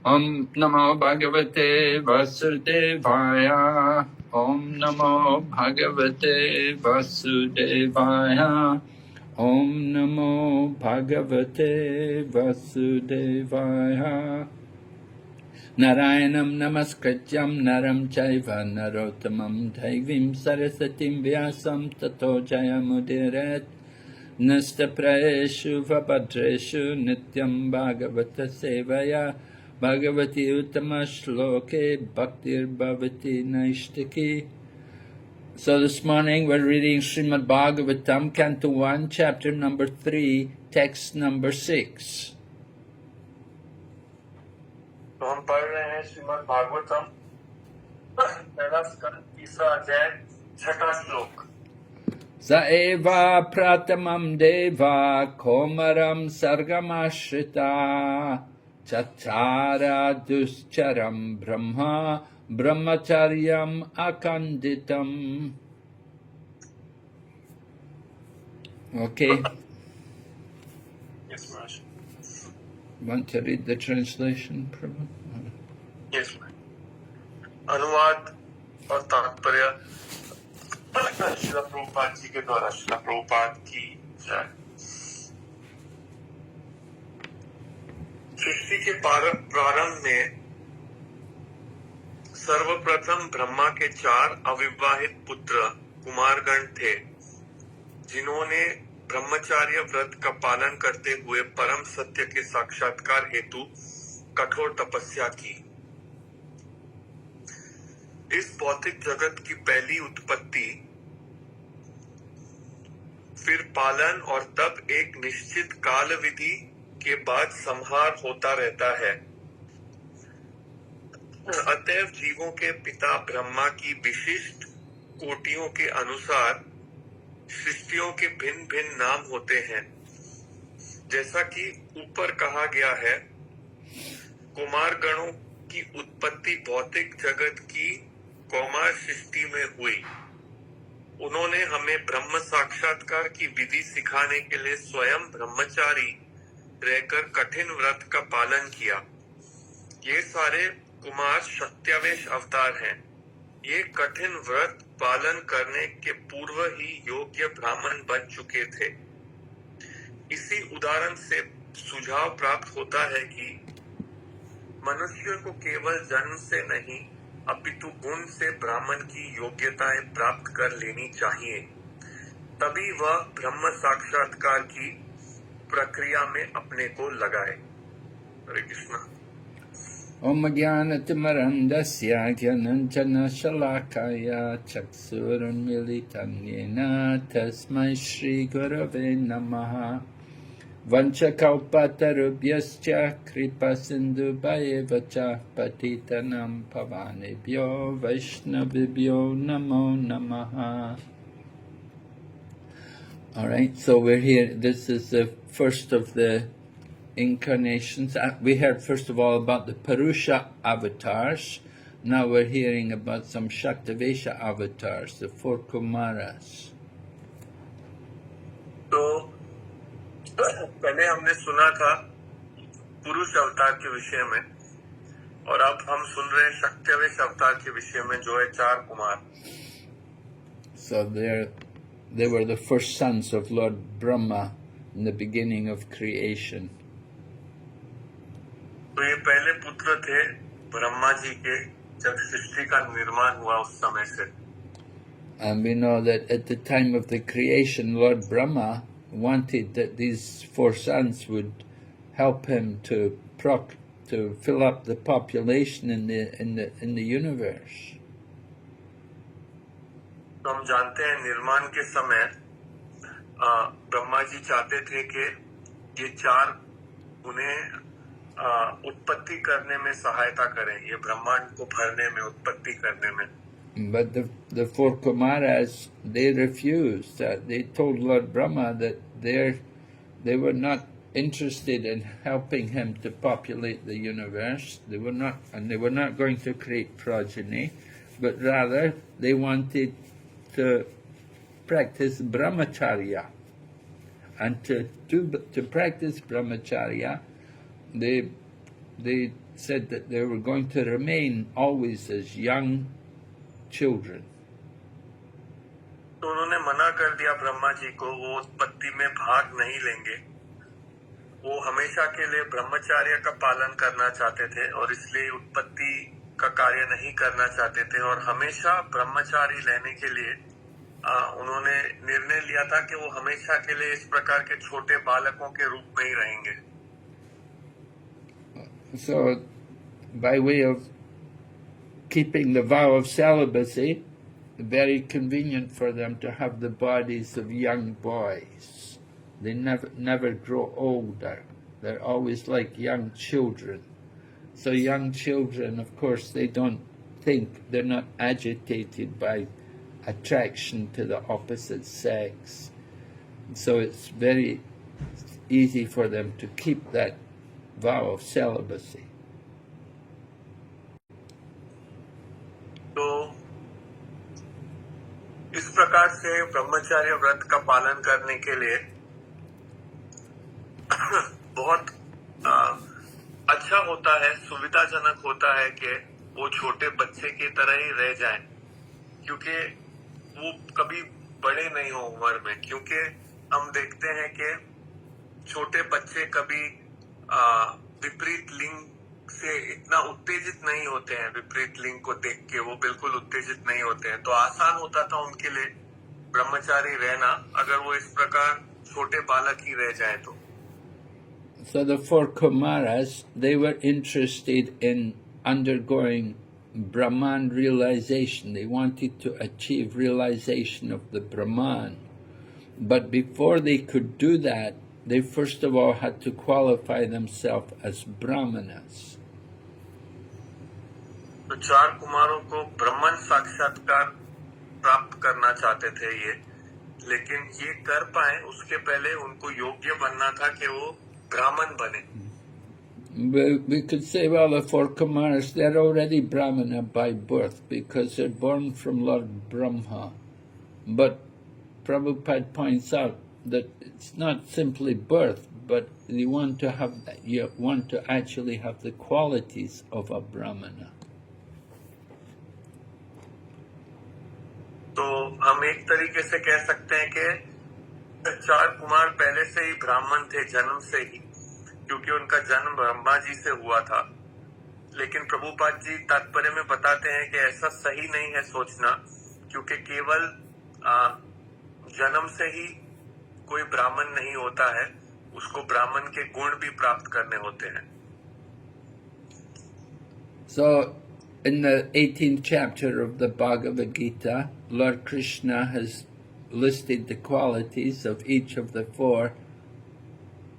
Om Namo Bhagavate Vasudevaya. Om Namo Bhagavate Vasudevaya. Om Namo Bhagavate Vasudevaya. Narayanam Namaskrityam Naram Chaiva Narottamam Daivim Sarasatim Vyasam Tato Jayamudiret Nastapraeshu Vabhadreshu Nityam Bhagavata Sevaya Bhagavati Uttama Shloke Bhaktir Bhavati Naishtaki. So this morning we're reading Srimad Bhagavatam, Canto 1, Chapter number 3, Text number 6. तो हम पढ़ रहे हैं श्रीमद् भागवतम पहला स्कंद तीसरा अध्याय छठा श्लोक। Saeva pratamam deva komaram sargamashrita chattara duscharam brahma brahmacharyam akanditam. Okay. Yes, Maharaj. Want to read the translation, Prabhu? Yes, Maharaj. अनुवाद और तात्पर्य श्रील प्रभुपाद जी के द्वारा। श्रील प्रभुपाद की जय। सृष्टि के प्रारंभ में सर्वप्रथम ब्रह्मा के 4 अविवाहित पुत्र कुमारगण थे, जिन्होंने ब्रह्मचार्य व्रत का पालन करते हुए परम सत्य के साक्षात्कार हेतु कठोर तपस्या की। इस भौतिक जगत की पहली उत्पत्ति, फिर पालन और तब एक निश्चित काल विधि के बाद संहार होता रहता है। अतएव जीवों के पिता ब्रह्मा की विशिष्ट कोटियों के अनुसार सृष्टियों के भिन्न भिन्न नाम होते हैं। जैसा कि ऊपर कहा गया है, कुमार गणों की उत्पत्ति भौतिक जगत की कौमार सृष्टि में हुई। उन्होंने हमें ब्रह्म साक्षात्कार की विधि सिखाने के लिए स्वयं ब्रह्मचारी रहकर कठिन व्रत का पालन किया। ये सारे कुमार सत्यावेश अवतार हैं। ये कठिन व्रत पालन करने के पूर्व ही योग्य ब्राह्मण बन चुके थे। इसी उदाहरण से सुझाव प्राप्त होता है कि मनुष्य को केवल जन्म से नहीं अपितु गुण से ब्राह्मण की योग्यताएं प्राप्त कर लेनी चाहिए, तभी वह ब्रह्म साक्षात्कार की प्रक्रिया में अपने को लगाए। हरे Krishna. Om Jnanatimmarandasya Jnananjana Shalakaya Chaksurunmilitam Yena Tasmai Shri Gurave Namaha Vanchakalpatarubhyascha Kripa Sindhubayevacha Patitanam Pavanebhyo Vaishnavibhyo Namo Namaha. Alright, so we're here. This is the first of the incarnations. We heard first of all about the Purusha avatars. Now we're hearing about some Shaktavesha avatars, the 4 Kumaras. तो पहले हमने सुना था पुरुष अवतार के विषय में, और अब हम सुन रहे हैं शक्तिवेश अवतार के विषय में, जो है 4 Kumar. So they were the first sons of Lord Brahma in the beginning of creation. तो ये पहले पुत्र थे ब्रह्मा जी के, जब सृष्टि का निर्माण हुआ उस समय से। And we know that at the time of the creation, Lord Brahma wanted that these 4 sons would help him to fill up the population in the universe. तो हम जानते हैं निर्माण के समय ब्रह्मा जी चाहते थे कि ये 4 उन्हें उत्पत्ति करने में सहायता करें, ये ब्रह्मांड को भरने में, उत्पत्ति करने में। But the 4 Kumaras, they refused. They told Lord Brahma that they were not interested in helping him to populate the universe. They were not going to create progeny, but rather they wanted to practice brahmacharya. And to practice brahmacharya, they they said that they were going to remain always as young children. तो उन्होंने मना कर दिया ब्रह्मा जी को, वो उत्पत्ति में भाग नहीं लेंगे। वो हमेशा के लिए ब्रह्मचर्य का पालन करना चाहते थे और इसलिए उत्पत्ति का कार्य नहीं करना चाहते थे, और हमेशा ब्रह्मचारी लेने के लिए उन्होंने निर्णय लिया था कि वो हमेशा के लिए इस प्रकार के छोटे बालकों के रूप में ही रहेंगे। So, by way of keeping the vow of celibacy, very convenient for them to have the bodies of young boys. They never grow older. They're always like young children. So young children, of course, they don't think, they're not agitated by attraction to the opposite sex. So it's very easy for them to keep that vow of celibacy. तो इस प्रकार से ब्रह्मचर्य व्रत का पालन करने के लिए बहुत अच्छा होता है, सुविधाजनक होता है कि वो छोटे बच्चे की तरह ही रह जाएं, क्योंकि वो कभी बड़े नहीं हो उम्र में। क्योंकि हम देखते हैं कि छोटे बच्चे कभी विपरीत लिंग से इतना उत्तेजित नहीं होते हैं। विपरीत लिंग को देख के वो बिल्कुल उत्तेजित नहीं होते हैं, तो आसान होता था उनके लिए ब्रह्मचारी रहना अगर वो इस प्रकार छोटे बालक ही रह जाए तो। So the four Kumaras, they were interested in undergoing Brahman realization. They wanted to achieve realization of the Brahman. But before they could do that, they first of all had to qualify themselves as Brahmanas. तो चार कुमारों को ब्रह्मन साक्षात्कार प्राप्त करना चाहते थे ये, लेकिन ये कर पाए उसके पहले उनको योग्य बनना था कि वो ब्राह्मण बने। We could say, well, the four Kumaras, they're already Brahmana by birth because they're born from Lord Brahma. But Prabhupada points out that it's not simply birth, but you want to actually have the qualities of a Brahmana. तो हम एक तरीके से कह सकते हैं कि चार कुमार पहले से ही ब्राह्मण थे, जन्म से ही, क्योंकि उनका जन्म ब्रह्मा जी से हुआ था। लेकिन प्रभुपाद जी तात्पर्य में बताते हैं कि ऐसा सही नहीं है सोचना, क्योंकि केवल जन्म से ही कोई ब्राह्मण नहीं होता है, उसको ब्राह्मण के गुण भी प्राप्त करने होते हैं। So, in the 18th chapter of the Bhagavad Gita, Lord Krishna has listed the qualities of each of the four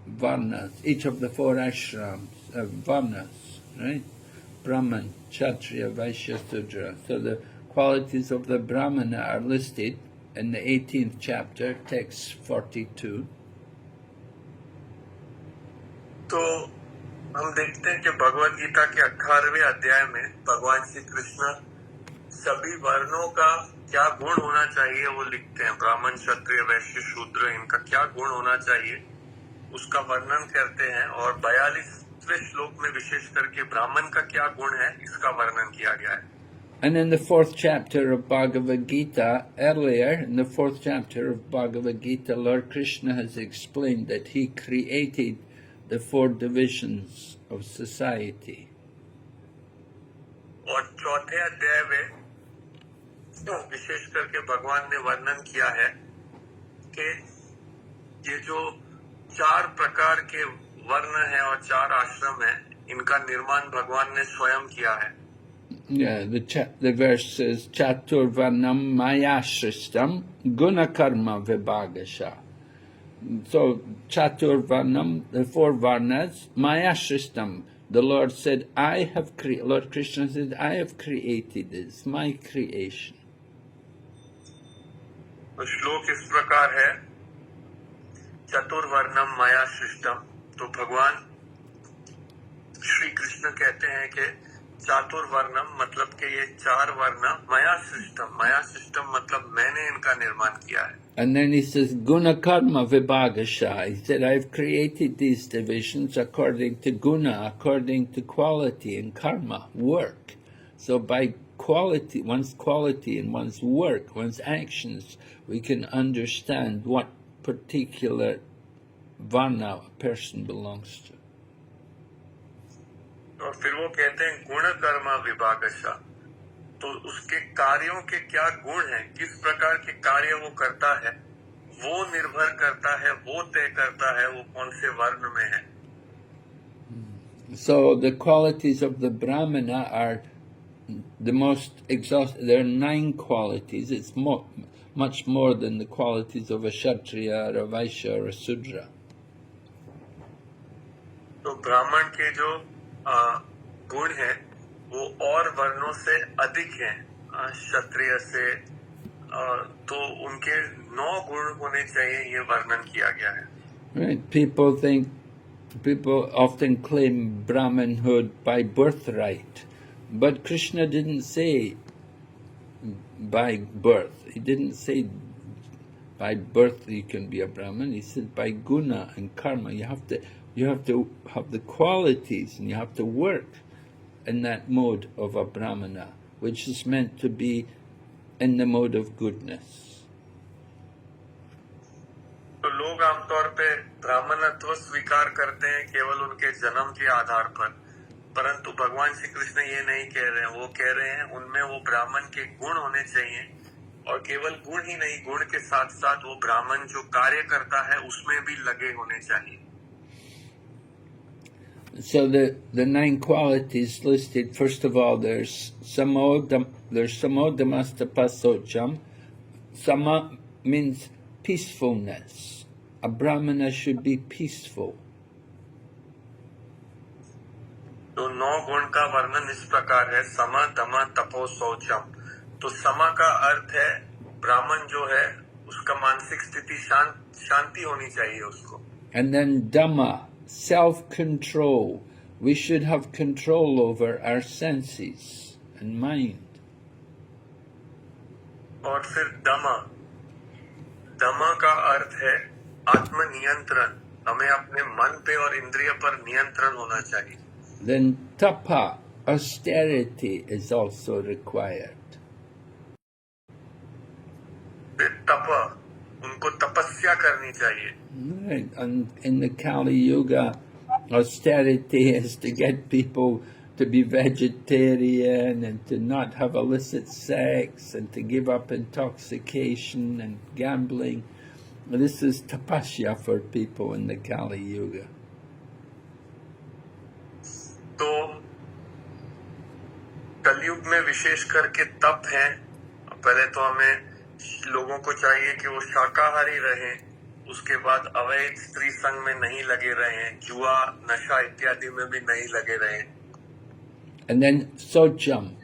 varnas, each of the four ashrams, varnas, right? Brahman, Kshatriya, Vaishya, Sudra. So the qualities of the Brahmana are listed in the 18th chapter, text 42. तो हम देखते हैं कि भगवद गीता के 18वें अध्याय में भगवान श्री कृष्ण सभी वर्णों का क्या गुण होना चाहिए वो लिखते हैं। ब्राह्मण, क्षत्रिय, वैश्य, शूद्र, इनका क्या गुण होना चाहिए उसका वर्णन करते हैं, और 42वें श्लोक में विशेष करके ब्राह्मण का क्या गुण है इसका वर्णन किया गया है। And in the 4th chapter of Bhagavad Gita, earlier in the 4th chapter of Bhagavad Gita, Lord Krishna has explained that he created the 4 divisions of society. और चौथे अध्याय में विशेष करके भगवान ने वर्णन किया है कि ये जो 4 प्रकार के वर्ण हैं और 4 आश्रम हैं, इनका निर्माण भगवान ने स्वयं किया है। Yeah, the verse says, Chatur Varnam Maya Shrishtam Gunakarma Vibhagasha. So, Chatur Varnam, the 4 Varnas, Maya Shrishtam. The Lord said, Lord Krishna said, I have created it. It's my creation. तो श्लोक इस प्रकार है, चतुर्वर्णम माया सृष्टम। तो भगवान श्री कृष्ण कहते हैं कि चातुर्वर्णम मतलब कि ये 4 वर्ण मया सृष्टम मतलब मैंने इनका निर्माण किया है. And then he says, Guna Karma Vibhagasha. He said, I've created these divisions according to guna, according to quality, and karma, work. So by quality and one's work, one's actions, we can understand what particular varna a person belongs to. और फिर वो कहते हैं गुण कर्म विभागशा. तो उसके कार्यों के क्या गुण हैं, किस प्रकार के कार्य वो करता है, वो निर्भर करता है, वो तय करता है वो कौन से वर्ण में है. So the qualities of the Brahmana are the most exhaustive. There are 9 qualities. It's much more than the qualities of a Kshatriya or a Vaishya or a Sudra. तो ब्राह्मण के जो गुण हैं वो और वर्णों से अधिक हैं क्षत्रिय से. तो उनके 9 गुण होने चाहिए, ये वर्णन किया गया है. Right. People often claim Brahmanhood by birthright, but Krishna didn't say by birth. He didn't say by birth you can be a Brahmin. He said by guna and karma. You have to have the qualities, and you have to work in that mode of a Brahmana, which is meant to be in the mode of goodness. तो लोग आमतौर पे ब्राह्मणत्व स्वीकार करते हैं केवल उनके जन्म के आधार पर, परंतु भगवान श्री कृष्ण ये नहीं कह रहे हैं. वो कह रहे हैं उनमें वो ब्राह्मण के गुण होने चाहिए, और केवल गुण ही नहीं, गुण के साथ साथ वो ब्राह्मण जो कार्य करता है उसमें भी लगे होने चाहिए. So the 9 qualities listed, first of all, there's samodamastapasocham. Sama means peacefulness. A Brahmana should be peaceful. तो 9 गुण का वर्णन इस प्रकार है, समा दमा तपो शौचम. तो समा का अर्थ है ब्राह्मण जो है उसका मानसिक स्थिति शांति होनी चाहिए उसको. And then dhamma, self-control. We should have control over our senses and mind. और फिर दमा का अर्थ है आत्मनियंत्रण. हमें अपने मन पे और इंद्रिय पर नियंत्रण होना चाहिए. Then tapa, austerity is also required. फिर तप, उनको तपस्या करनी चाहिए. Right. And in the Kali Yuga, austerity is to get people to be vegetarian and to not have illicit sex and to give up intoxication and gambling. This is tapasya for people in the Kali Yuga. तो कलयुग में विशेष करके तप है. पहले तो हमें लोगों को चाहिए कि वो शाकाहारी रहें, उसके बाद अवैध स्त्री संग में नहीं लगे रहें, जुआ नशा इत्यादि में भी नहीं लगे रहें. And then socham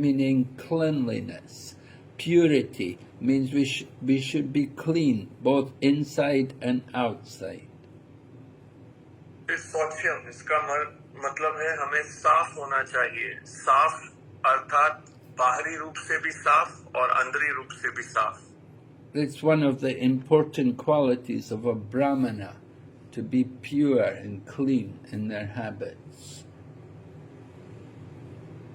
meaning cleanliness, purity means we should be clean both inside and outside. शौचम इसका मतलब है हमें साफ होना चाहिए. साफ अर्थात बाहरी रूप से भी साफ और अंदरी रूप से भी साफ. It's one of the important qualities of a Brahmana, to be pure and clean in their habits.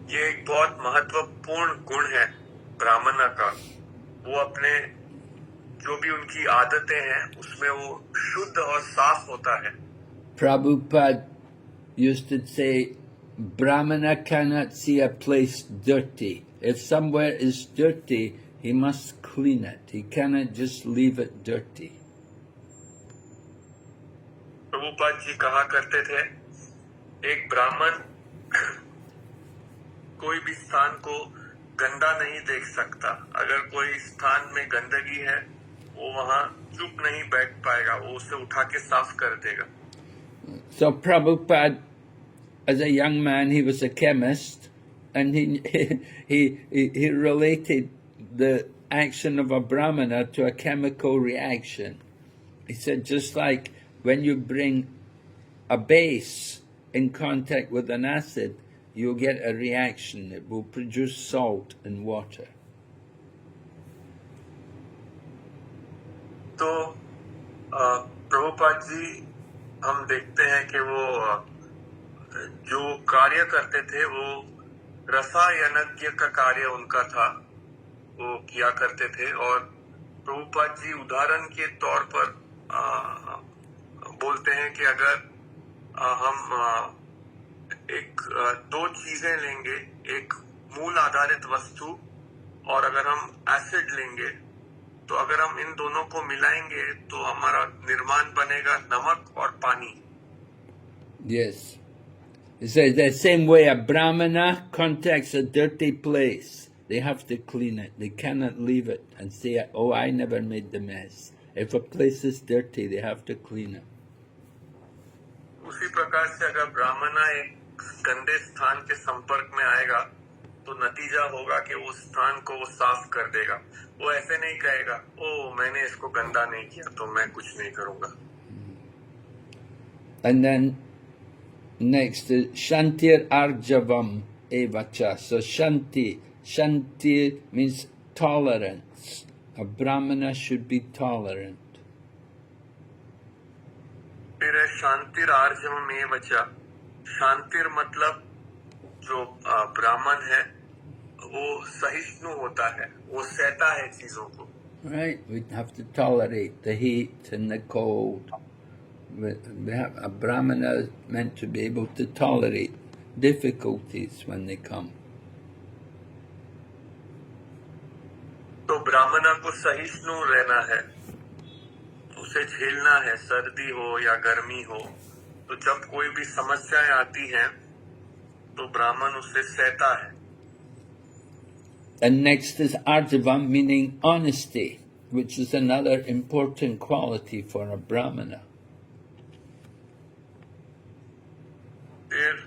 ये एक बहुत महत्वपूर्ण गुण है ब्राह्मण का. वो अपने जो भी उनकी आदतें हैं उसमें वो शुद्ध और साफ होता है. Prabhupada used to say, Brahmana cannot see a place dirty. If somewhere is dirty, he must clean it. He cannot just leave it dirty. Prabhupada ji कहा करते थे, एक ब्राह्मण कोई भी स्थान को गंदा नहीं देख सकता. अगर कोई स्थान में गंदगी है वो वहाँ चुप नहीं बैठ पाएगा, वो उसे उठा के साफ कर देगा. So Prabhupada, as a young man, he was a chemist, and he related the action of a Brahmana to a chemical reaction. He said, just like when you bring a base in contact with an acid, you'll get a reaction. It will produce salt and water. तो प्रभुपाद जी हम देखते हैं कि वो जो कार्य करते थे वो रसायनज्ञ का कार्य उनका था, वो किया करते थे। और प्रभुपाद जी उदाहरण के तौर पर बोलते हैं कि अगर हम एक दो चीजें लेंगे, एक मूल आधारित वस्तु और अगर हम एसिड लेंगे, तो अगर हम इन दोनों को मिलाएंगे तो हमारा निर्माण बनेगा नमक और पानी। Yes. It says the same way a brahmana contacts a dirty place. They have to clean it. They cannot leave it and say, oh, I never made the mess. If a place is dirty, they have to clean it. उसी प्रकार से अगर ब्राह्मणा एक गंदे स्थान के संपर्क में आएगा तो नतीजा होगा कि उस स्थान को वो साफ कर देगा। वो ऐसे नहीं कहेगा, ओ मैंने इसको गंदा नहीं किया तो मैं कुछ नहीं करूंगा। And then next is Shantir Arjavam Evacha. So Shanti means tolerance. A brahmana should be tolerant. फिर है शांतिर आर्जवम एवचा। शांतिर मतलब जो ब्राह्मण है वो सहिष्णु होता है, वो सहता है चीजों को। Right, we have to tolerate the heat and the cold. A brahmana is meant to be able to tolerate difficulties when they come. तो ब्राह्मणा को सहिष्णु रहना है, उसे झेलना है, सर्दी हो या गर्मी हो। तो जब कोई भी समस्याएं आती हैं तो ब्राह्मण उसे सहता है। And next is Arjavam, meaning honesty, which is another important quality for a brahmana. फिर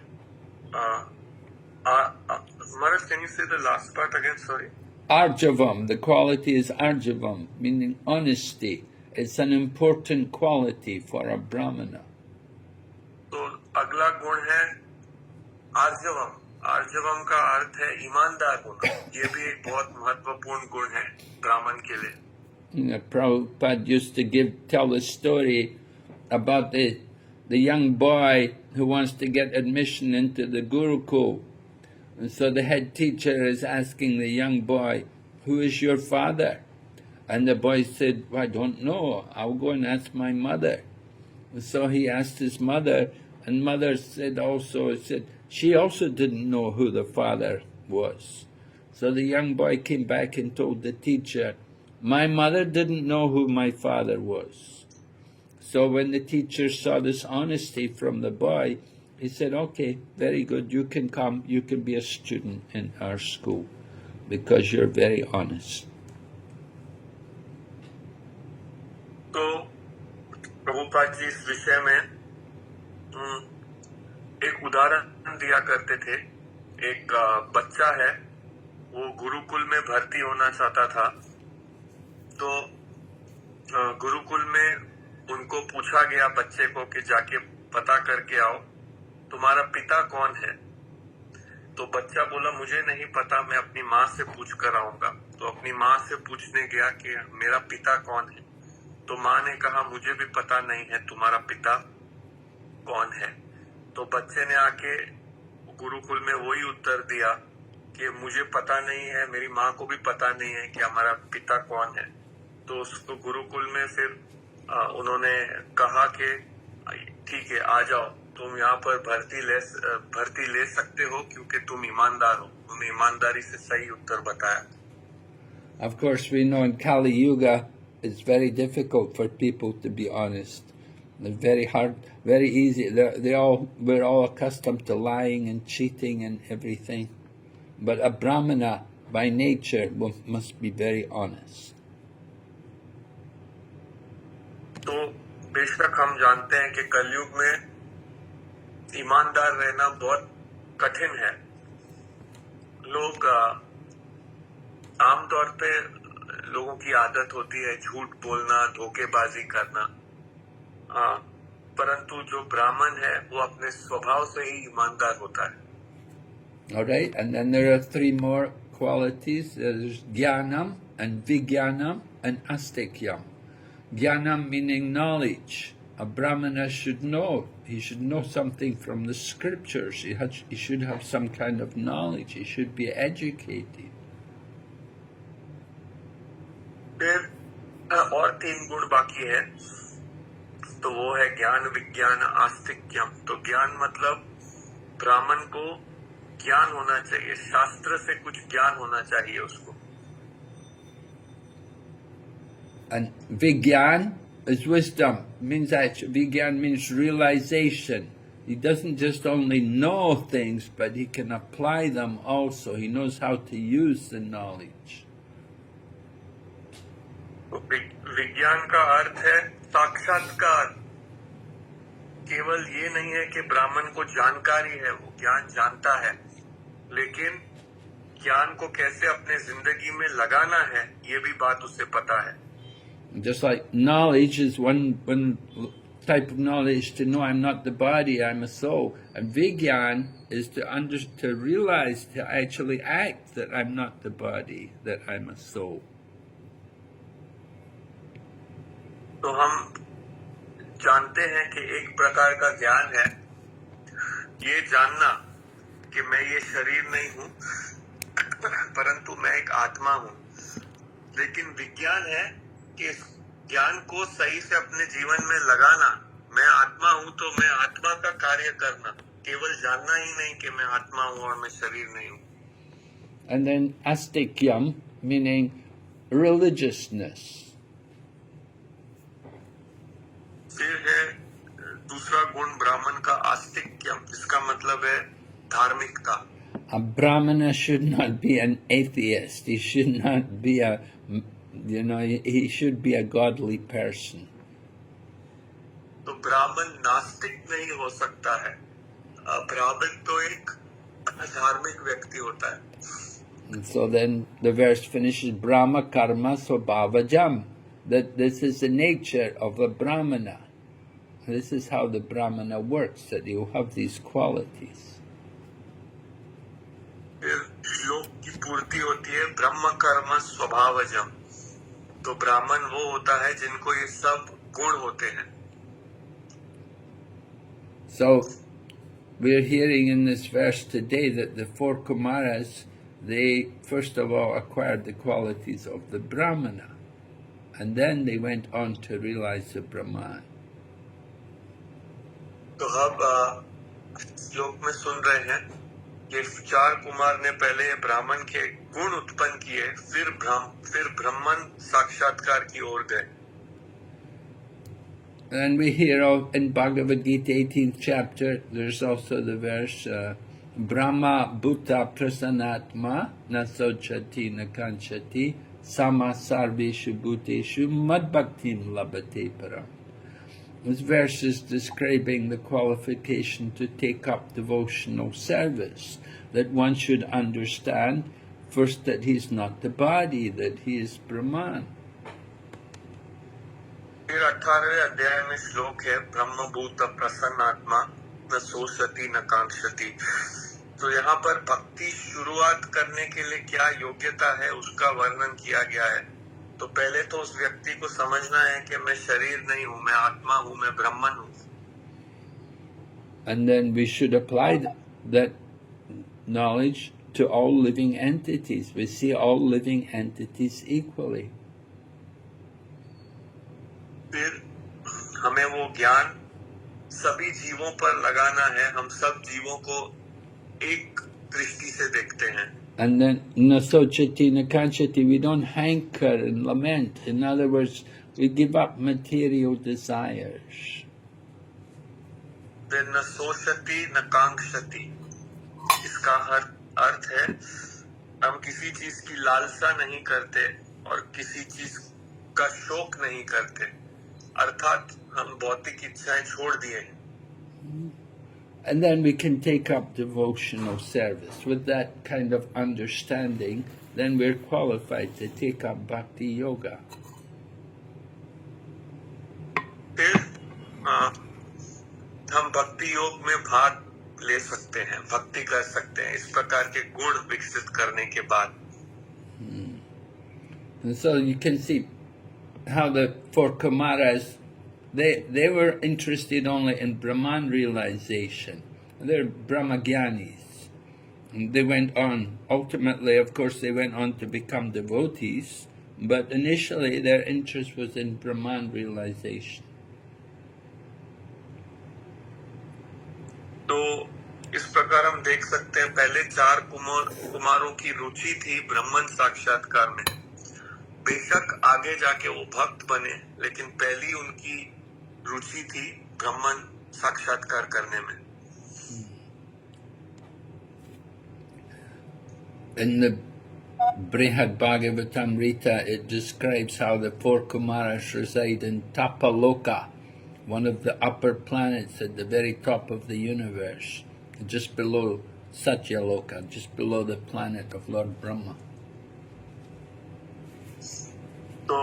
Maharaj, can you say the last part again? Sorry. Arjavam, the quality is Arjavam, meaning honesty. It's an important quality for a brahmana. तो अगला गुण है आर्जवम। आर्जवम का अर्थ है ईमानदार होना। ये भी एक बहुत महत्वपूर्ण गुण है ब्राह्मण के लिए। You know, Prabhupada used to tell the story about the young boy who wants to get admission into the Gurukul. And so the head teacher is asking the young boy, who is your father? And the boy said, well, I don't know. I'll go and ask my mother. And so he asked his mother, and mother said she also didn't know who the father was. So the young boy came back and told the teacher, my mother didn't know who my father was. So when the teacher saw this honesty from the boy, he said, okay, very good, you can come, you can be a student in our school because you're very honest. तो प्रभुपाद जी इस विषय में एक उदाहरण दिया करते थे। एक बच्चा है, वो गुरुकुल में भर्ती होना चाहता था। तो गुरुकुल में उनको पूछा गया बच्चे को कि जाके पता करके आओ तुम्हारा पिता कौन है। तो बच्चा बोला मुझे नहीं पता, मैं अपनी माँ से पूछ कर आऊंगा। तो अपनी माँ से पूछने गया कि मेरा पिता कौन है। तो माँ ने कहा मुझे भी पता नहीं है तुम्हारा पिता कौन है। तो बच्चे ने आके गुरुकुल में वही उत्तर दिया कि मुझे पता नहीं है, मेरी माँ को भी पता नहीं है कि हमारा पिता कौन है। तो उसको गुरुकुल में फिर उन्होंने कहा कि ठीक है आ जाओ, तुम यहाँ पर भर्ती ले सकते हो क्योंकि तुम ईमानदार हो। तुमने ईमानदारी से सही उत्तर बताया। Of course, we know in Kali Yuga it's very difficult for people to be honest. They're very hard, very easy. We're all accustomed to lying and cheating and everything. But a brahmana by nature must be very honest. तो बेशक हम जानते हैं कि कलयुग में ईमानदार रहना बहुत कठिन है। लोग आमतौर पे लोगों की आदत होती है झूठ बोलना, धोखेबाजी करना। परंतु जो ब्राह्मण है वो अपने स्वभाव से ही ईमानदार होता है। All right, and then there are three more qualities. There's jnanam and vijnanam and astikyam. Jnanam meaning knowledge. A brahmana should know. He should know something from the scriptures. He should have some kind of knowledge. He should be educated. फिर और तीन गुण बाकी है, तो वो है ज्ञान, विज्ञान, आस्तिक्यम. तो ज्ञान मतलब ब्राह्मण को ज्ञान होना चाहिए, शास्त्र से कुछ ज्ञान होना चाहिए उसको. And Vigyan is wisdom. Means that Vigyan means realization. He doesn't just only know things, but he can apply them also. He knows how to use the knowledge. तो विज्ञान का अर्थ है साक्षात्कार. केवल ये नहीं है कि ब्राह्मण को जानकारी है, वो ज्ञान जानता है, लेकिन ज्ञान को कैसे अपने जिंदगी में लगाना है ये भी बात उसे पता है. Just like knowledge is one type of knowledge to know I'm not the body, I'm a soul. And Vigyan is to realize, to actually act that I'm not the body, that I'm a soul. तो हम जानते हैं कि एक प्रकार का ज्ञान है ये जानना कि मैं ये शरीर नहीं हूँ, परंतु मैं एक आत्मा हूँ. लेकिन विज्ञान है कि इस ज्ञान को सही से अपने जीवन में लगाना. मैं आत्मा हूँ तो मैं आत्मा का कार्य करना, केवल जानना ही नहीं कि मैं आत्मा हूँ और मैं शरीर नहीं हूँ. And then astikyam meaning religiousness. फिर है दूसरा गुण ब्राह्मण का आस्तिक्यम, जिसका मतलब है धार्मिकता. A brahmana should not be an atheist. He should not be he should be a godly person. तो ब्राह्मण नास्तिक नहीं हो सकता है. ब्राह्मण तो एक धार्मिक व्यक्ति होता है. And so then the verse finishes Brahma karma svabhavajam. That this is the nature of a brahmana. This is how the brahmana works, that you have these qualities. फिर श्लोक की पूर्ति होती है ब्रह्म कर्म स्वभावजम. तो ब्राह्मण वो होता है जिनको ये सब गुण होते हैं. So we're hearing in this verse today that the four Kumaras, they first of all acquired the qualities of the Brahmana, and then they went on to realize the Brahman. तो अब श्लोक में सुन रहे हैं कि चार कुमार ने पहले ब्राह्मण के गुण उत्पन्न किए, फिर ब्राह्मण साक्षात्कार की ओर गए. And we hear in Bhagavad Gita 18th chapter, there's also the verse Brahma Bhuta Prasanatma Na Sochati Na Kanchati Sama Sarveshu Bhuteshu Mad Bhaktim Labhate Param. This verse is describing the qualification to take up devotional service, that one should understand first that he's not the body, that he is Brahman. फिर 18वें अध्याय में श्लोक है ब्रह्मभूत प्रसन्न आत्मा न सोचती न कांक्षति. तो यहाँ पर भक्ति शुरुआत करने के लिए क्या योग्यता है उसका वर्णन किया गया है. तो पहले तो उस व्यक्ति को समझना है कि मैं शरीर नहीं हूँ, मैं आत्मा हूँ, मैं ब्रह्मन हूँ. And then we should apply that knowledge to all living entities. We see all living entities equally. फिर हमें वो ज्ञान सभी जीवों पर लगाना है. हम सब जीवों को एक दृष्टि से देखते हैं. And then nasochati nakanchati, we don't hanker and lament. In other words, we give up material desires. फिर न सोचती न कांक्षति, इसका अर्थ है हम किसी चीज की लालसा नहीं करते और किसी चीज का शोक नहीं करते. अर्थात हम भौतिक इच्छाएं छोड़ दिए हैं. And then we can take up devotional service. With that kind of understanding, then we're qualified to take up Bhakti Yoga. फिर हम भक्ति योग में भाग ले सकते हैं, भक्ति कर सकते हैं, इस प्रकार के गुण विकसित करने के बाद। And so you can see how the four Kumaras, they were interested only in Brahman realization. They're Brahmagyanis. And they went on, ultimately, of course, they went on to become devotees, but initially their interest was in Brahman realization. तो इस प्रकार हम देख सकते हैं पहले चार कुमारों की रुचि थी ब्रह्मन साक्षात्कार में। बेशक आगे जाके वो भक्त बने, लेकिन पहली उनकी रुचि थी ब्रह्मन साक्षात्कार करने में। In the Brihad Bhagavatamrita, it describes how the four Kumaras reside in Tapaloka, one of the upper planets at the very top of the universe, just below Satyaloka, just below the planet of Lord Brahma. तो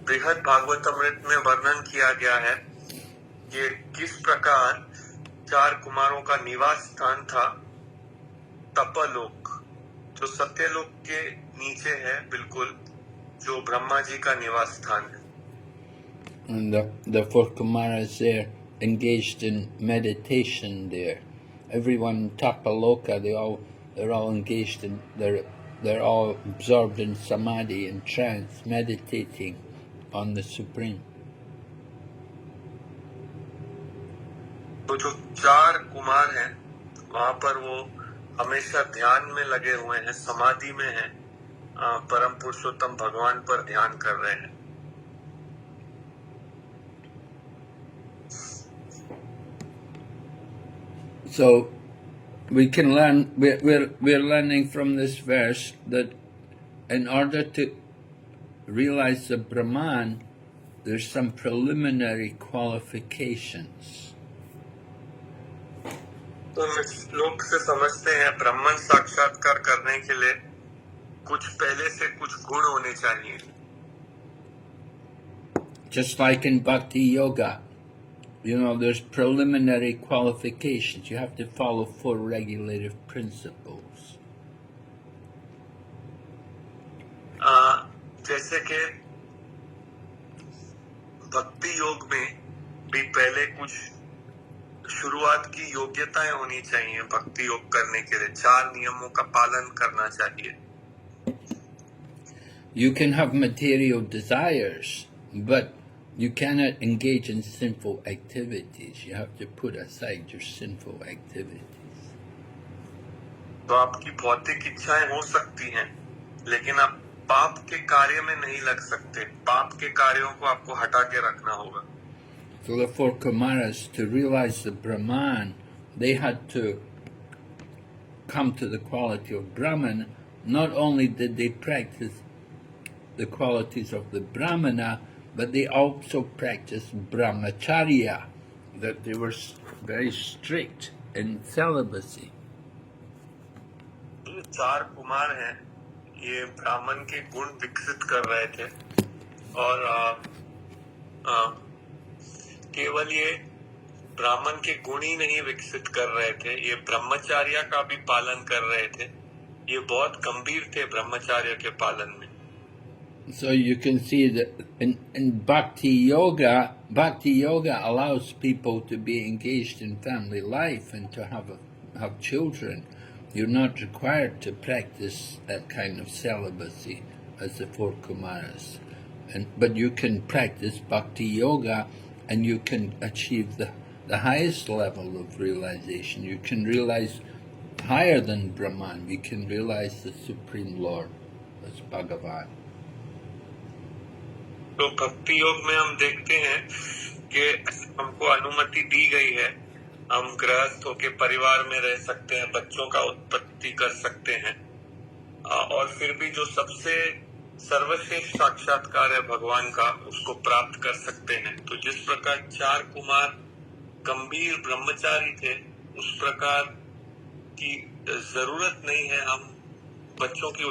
बृहद भागवतामृत में वर्णन किया गया है कि किस प्रकार चार कुमारों का निवास स्थान था तपलोक, जो सत्यलोक के नीचे है बिल्कुल, जो ब्रह्मा जी का निवास स्थान है। And the four Kumaras there engaged in meditation there. Everyone in Tapaloka, they're all engaged in, they're all absorbed in samadhi and trance, meditating on the Supreme. तो जो चार कुमार हैं वहाँ पर वो हमेशा ध्यान में लगे हुए हैं, समाधि में हैं, परम पुरुषोत्तम भगवान पर ध्यान कर रहे हैं। So we can learn, we're learning from this verse that in order to realize the Brahman, there's some preliminary qualifications. तो हम इस श्लोक से समझते हैं ब्रह्मन साक्षात्कार करने के लिए कुछ पहले से कुछ गुण होने चाहिए। Just like in Bhakti Yoga, you know, there's preliminary qualifications. You have to follow 4 regulative principles. जैसे कि भक्ति योग में भी पहले कुछ शुरुआत की योग्यताएं होनी चाहिए। भक्ति योग करने के लिए 4 नियमों का पालन करना चाहिए। You can have material desires, but you cannot engage in sinful activities. You have to put aside your sinful activities. तो आपकी भौतिक इच्छाएं हो सकती हैं, लेकिन आप पाप के कार्य में नहीं लग सकते। पाप के कार्यों को आपको हटा के रखना होगा। So the 4 Kumaras, to realize the Brahman, they had to come to the quality of Brahman. Not only did they practice the qualities of the Brahmana, but they also practiced brahmacharya, that they were very strict in celibacy. ये 4 कुमार हैं, ये ब्राह्मण के गुण विकसित कर रहे थे और केवल ये ब्राह्मण के गुण ही नहीं विकसित कर रहे थे, ये ब्रह्मचार्य का भी पालन कर रहे थे। ये बहुत गंभीर थे ब्रह्मचार्य के पालन में। So you can see that in Bhakti Yoga allows people to be engaged in family life and to have children. You're not required to practice that kind of celibacy as the 4 Kumaras. But you can practice Bhakti Yoga and you can achieve the highest level of realization. You can realize higher than Brahman. You can realize the Supreme Lord as Bhagavan. तो भक्ति योग में हम देखते हैं कि हमको अनुमति दी गई है, हम गृहस्थ होके परिवार में रह सकते हैं, बच्चों का उत्पत्ति कर सकते हैं, और फिर भी जो सबसे सर्वश्रेष्ठ साक्षात्कार है भगवान का, उसको प्राप्त कर सकते हैं। तो जिस प्रकार 4 कुमार गंभीर ब्रह्मचारी थे, उस प्रकार की जरूरत नहीं है। हम बच्चों की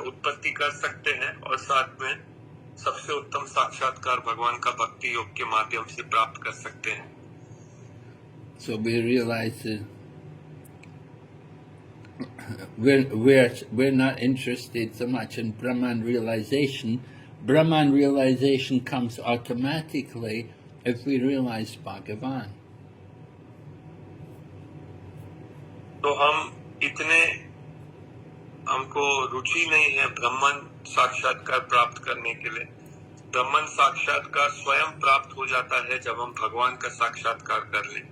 उत्पत्ति कर सकते हैं और साथ में सबसे उत्तम साक्षात्कार भगवान का भक्ति योग के माध्यम से प्राप्त कर सकते हैं। So we realize that we're not interested so much in Brahman realization. Brahman realization comes automatically if we realize Bhagavan. तो हमको रुचि नहीं है ब्रह्मन साक्षात्कार प्राप्त करने के लिए। ब्रह्मन साक्षात्कार स्वयं प्राप्त हो जाता है जब हम भगवान का साक्षात्कार कर लें।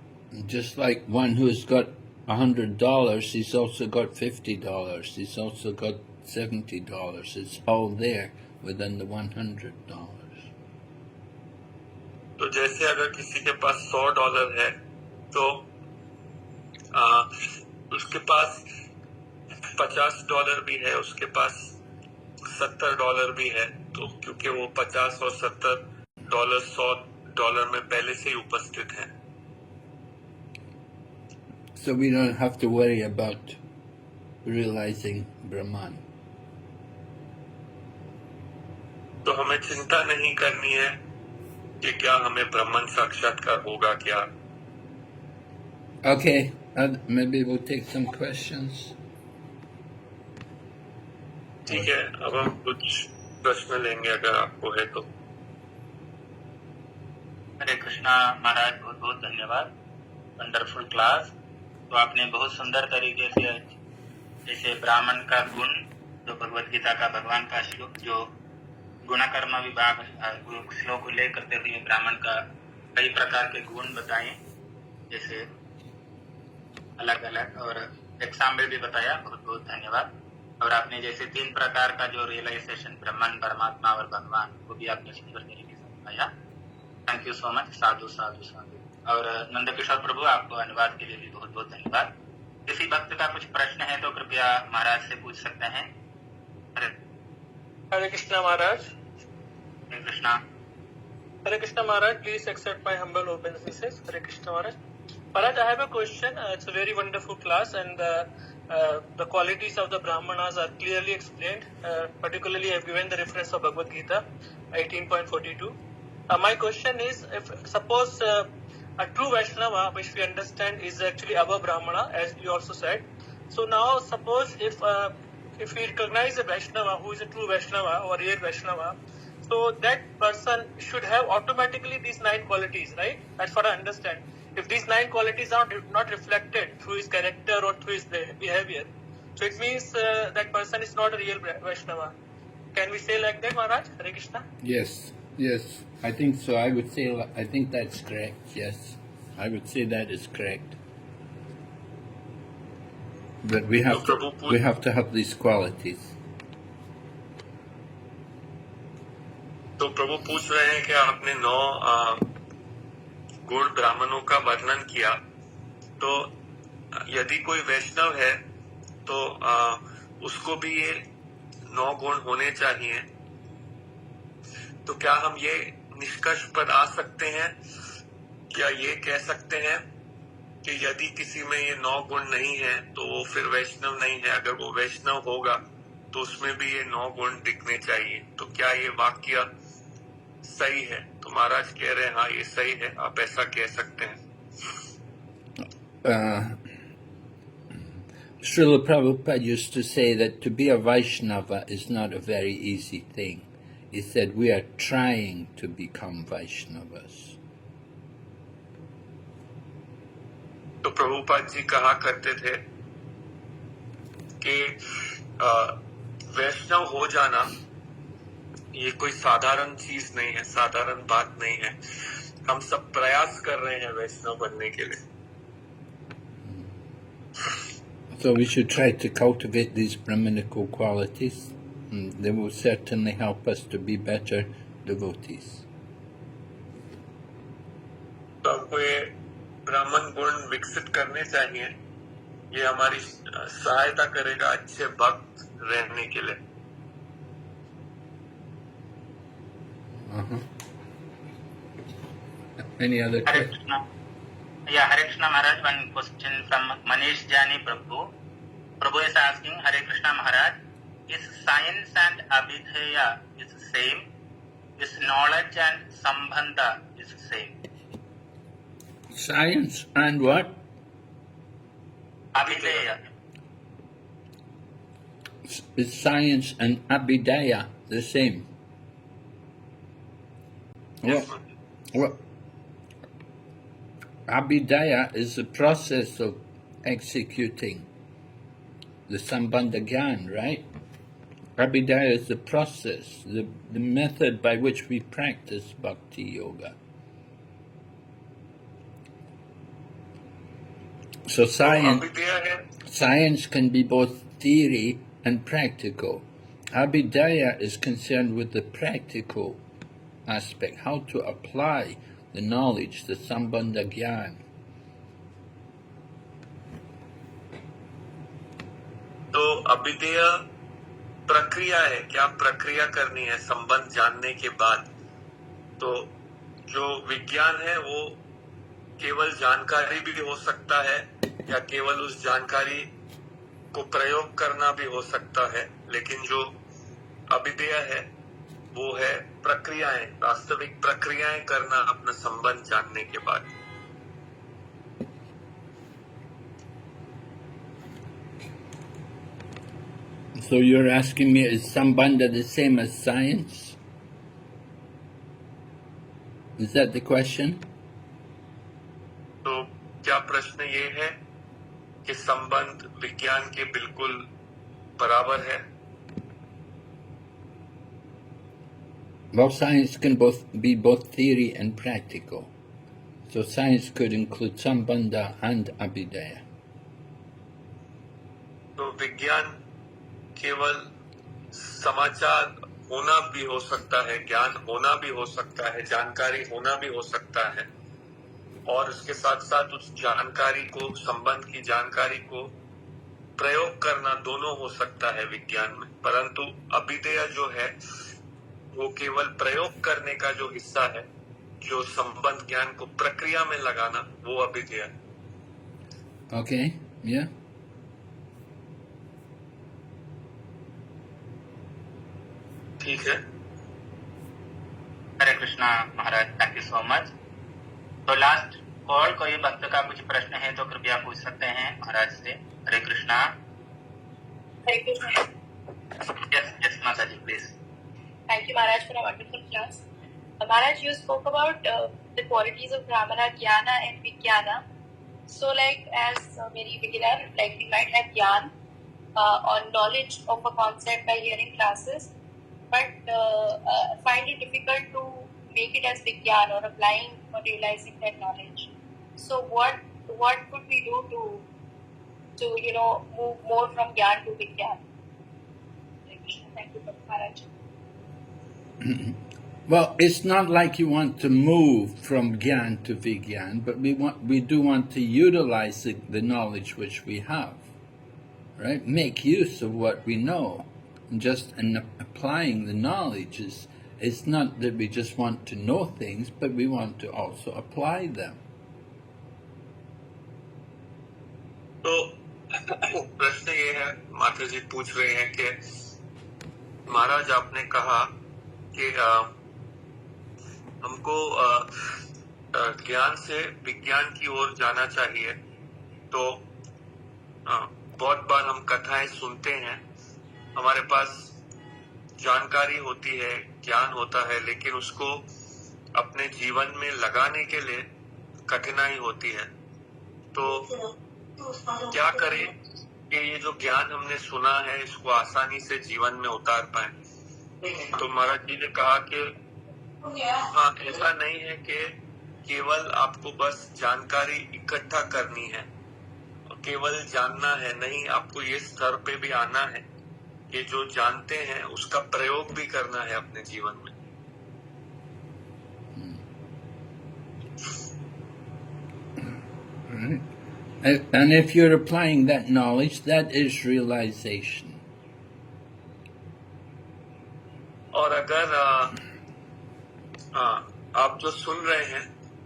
Just like one who's got $100, he's also got $50. He's also got $70. It's all there within the $100. तो जैसे अगर किसी के पास $100 है तो उसके पास $50 भी है, उसके पास $70 भी है, तो क्योंकि वो 50 और $70 $100 में पहले से ही उपस्थित है। So we don't have to worry about realizing Brahman. तो हमें चिंता नहीं करनी है कि क्या हमें ब्रह्मन साक्षात्कार होगा क्या। Okay, maybe we'll take some questions. ठीक है, अब हम कुछ प्रश्न लेंगे अगर आपको है तो। हरे कृष्णा महाराज, बहुत बहुत धन्यवाद। Wonderful class. तो आपने बहुत सुंदर तरीके से जैसे ब्राह्मण का गुण, जो भगवत गीता का भगवान का श्लोक, जो गुणकर्म विभाग श्लोक उल्लेख करते हुए ब्राह्मण का कई प्रकार के गुण बताए, जैसे अलग अलग, और एग्जाम्पल भी बताया। बहुत बहुत धन्यवाद। और आपने जैसे 3 प्रकार का जो रियलाइजेशन ब्रह्मन, परमात्मा और भगवान, वो भी आपने सुंदर तरीके से बताया। Thank you so much. साधु साधु साधु। और नंदकिशोर प्रभु, आपको अनुवाद के लिए भी बहुत बहुत धन्यवाद। किसी भक्त का कुछ प्रश्न है तो कृपया महाराज से पूछ सकते हैं। हरे कृष्णा महाराज। हरे Krishna. Hare Krishna Maharaj, please accept my humble obeisances. Hare Krishna Maharaj. Maharaj, I have a question. It's a very wonderful class, and the qualities of the Brahmanas are clearly explained. Particularly, I have given the reference of Bhagavad Gita 18.42. My question is, if suppose a true Vaishnava, which we understand is actually above Brahmana, as you also said. So now, suppose if we recognize a Vaishnava who is a true Vaishnava or real Vaishnava, so that person should have automatically these 9 qualities, right? That's what I understand. If these 9 qualities are not reflected through his character or through his behavior, so it means that person is not a real Vaishnava. Can we say like that, Maharaj? Hare Krishna? Yes, yes, I think so. I think that's correct, yes. I would say that is correct. But we have to have these qualities. तो प्रभु पूछ रहे हैं कि आपने 9 गुण ब्राह्मणों का वर्णन किया, तो यदि कोई वैष्णव है तो उसको भी ये 9 गुण होने चाहिए। तो क्या हम ये निष्कर्ष पर आ सकते हैं, क्या ये कह सकते हैं कि यदि किसी में ये 9 गुण नहीं है तो वो फिर वैष्णव नहीं है? अगर वो वैष्णव होगा तो उसमें भी ये 9 गुण दिखने चाहिए। तो क्या ये वाक्य सही है? तो महाराज कह रहे हैं हाँ ये सही है, आप ऐसा कह सकते हैं। Srila Prabhupada used to say that to be a Vaishnava is not a very easy thing. He said we are trying to become Vaishnavas. तो प्रभुपाद जी कहा करते थे कि वैष्णव हो जाना ये कोई साधारण चीज नहीं है, साधारण बात नहीं है। हम सब प्रयास कर रहे हैं वैष्णव बनने के लिए। So we should try to cultivate these Brahmanical qualities. They will certainly help us to be better devotees. तो हमको ये ब्राह्मण गुण विकसित करने चाहिए, ये हमारी सहायता करेगा अच्छे भक्त रहने के लिए। Any other Hare questions? Krishna. Yeah, Hare Krishna Maharaj. One question from Manish Jani Prabhu. Prabhu is asking, Hare Krishna Maharaj, is science and abhidheya is same? Is knowledge and sambandha is same? Science and what? अभिधेय. Is science and abhidaya the same? Yes, Well, abhidaya is the process of executing the sambandha gyan, right? Abhidaya is the process, the method by which we practice bhakti yoga. So science can be both theory and practical. Abhidaya is concerned with the practical aspect, how to apply the knowledge, the sambandha gyan. तो अभिधेय प्रक्रिया है, क्या प्रक्रिया करनी है संबंध जानने के बाद. तो जो विज्ञान है वो केवल जानकारी भी हो सकता है या केवल उस जानकारी को प्रयोग करना भी हो सकता है, लेकिन जो अभिधेय है वो है प्रक्रियाएं, वास्तविक प्रक्रियाएं करना अपना संबंध जानने के बाद. So you're asking me, is sambandha the same as science? Is that the question? तो क्या प्रश्न ये है कि संबंध विज्ञान के बिल्कुल बराबर है? Well, science can be both theory and practical. So science could include sambandha and abhidaya. तो विज्ञान केवल समाचार होना भी हो सकता है, ज्ञान होना भी हो सकता है, जानकारी होना भी हो सकता है, और उसके साथ साथ उस जानकारी को, संबंध की जानकारी को प्रयोग करना दोनों हो सकता है विज्ञान में. परंतु अभिधेय जो है वो केवल प्रयोग करने का जो हिस्सा है, जो संबंध ज्ञान को प्रक्रिया में लगाना, वो अभिधेय है. Okay, yeah. ठीक है. हरे कृष्णा महाराज, थैंक यू सो मच. तो लास्ट कॉल, कोई भक्त का कुछ प्रश्न है तो कृपया पूछ सकते हैं महाराज से. हरे कृष्णा. हरे कृष्णा. यस माता जी, please. Thank you, Maharaj, for a wonderful class. Maharaj, you spoke about the qualities of Brahmana, Jnana and Vijnana. So, like, as a very beginner, like, we might have Jnana on knowledge of a concept by hearing classes, but find it difficult to make it as Vijnana or applying or realizing that knowledge. So, what could we do to move more from Jnana to Vijnana? Thank you, Maharaj. Well, it's not like you want to move from Gyan to Vigyan, but we do want to utilize the knowledge which we have, right? Make use of what we know. And just in applying the knowledge it's not that we just want to know things, but we want to also apply them. तो प्रश्न ये है, माता जी पूछ रहे हैं कि महाराज आपने कहा कि हमको ज्ञान से विज्ञान की ओर जाना चाहिए. तो बहुत बार हम कथाएं सुनते हैं, हमारे पास जानकारी होती है, ज्ञान होता है, लेकिन उसको अपने जीवन में लगाने के लिए कठिनाई होती है. तो क्या करें कि ये जो ज्ञान हमने सुना है इसको आसानी से जीवन में उतार पाए? तो महाराज जी ने कहा कि हाँ, ऐसा नहीं है कि केवल आपको बस जानकारी इकट्ठा करनी है, केवल जानना है, नहीं, आपको ये स्तर पे भी आना है कि जो जानते हैं उसका प्रयोग भी करना है अपने जीवन में. Right. And if you're applying that knowledge, that is realization. और अगर आप जो सुन रहे हैं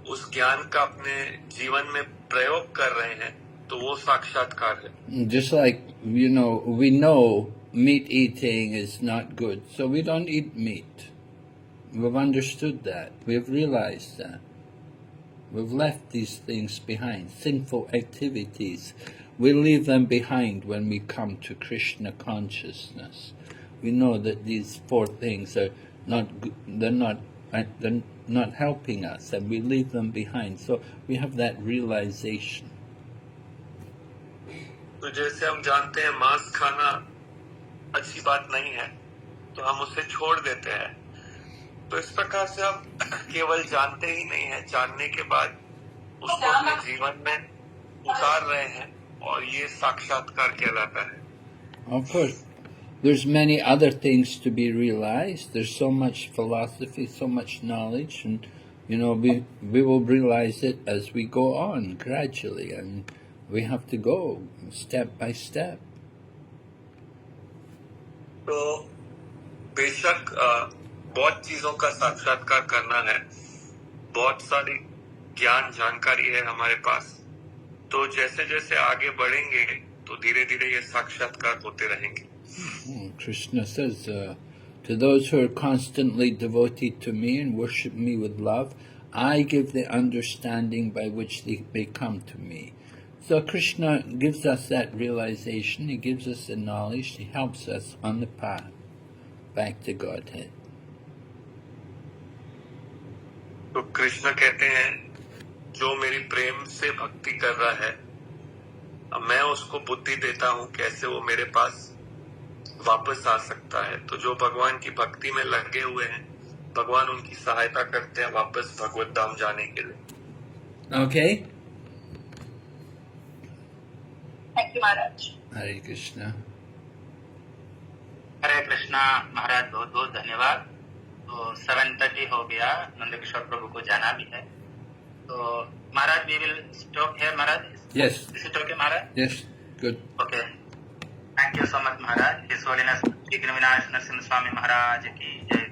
उस ज्ञान का अपने जीवन में प्रयोग कर रहे हैं, तो वो साक्षात्कार है. Just like, we know meat eating is not good, so we don't eat meat. We've understood that. We've realized that. We've left these things behind. Sinful activities, we leave them behind when we come to Krishna consciousness. We know that these 4 things are they're not helping us, and we leave them behind. So we have that realization. तो जैसे हम जानते हैं मांस खाना अच्छी बात नहीं है, तो हम उसे छोड़ देते हैं। तो इस प्रकार से हम केवल जानते ही नहीं है, जानने के बाद उसको अपने जीवन में उतार रहे हैं, और ये साक्षात्कार कहलाता है। Of course, there's many other things to be realized. There's so much philosophy, so much knowledge, and we will realize it as we go on gradually, and we have to go step by step. तो बेशक बहुत चीजों का साक्षात्कार करना है, बहुत सारी ज्ञान जानकारी है हमारे पास, तो जैसे जैसे आगे बढ़ेंगे तो धीरे धीरे ये साक्षात्कार होते रहेंगे। Krishna says, to those who are constantly devoted to me and worship me with love, I give the understanding by which they may come to me. So Krishna gives us that realization, he gives us the knowledge, he helps us on the path back to Godhead. तो कृष्ण कहते हैं, जो मेरी प्रेम से भक्ति कर रहा है, मैं उसको बुद्धि देता हूँ कैसे वो मेरे पास वापस आ सकता है। तो जो भगवान की भक्ति में लगे हुए हैं, भगवान उनकी सहायता करते हैं वापस भगवत धाम जाने के लिए। Okay? Thank you, Maharaj. Hare Krishna. हरे कृष्णा महाराज, बहुत बहुत धन्यवाद। तो 7:30 हो गया, नंदकिशोर प्रभु को जाना भी है। तो महाराज, we will stop here, Maharaj. Yes. Is it okay, Maharaj? Yes, good. Okay. Thank you so much, Maharaj. His Holiness Vighna Narasimha Swami महाराज की जय।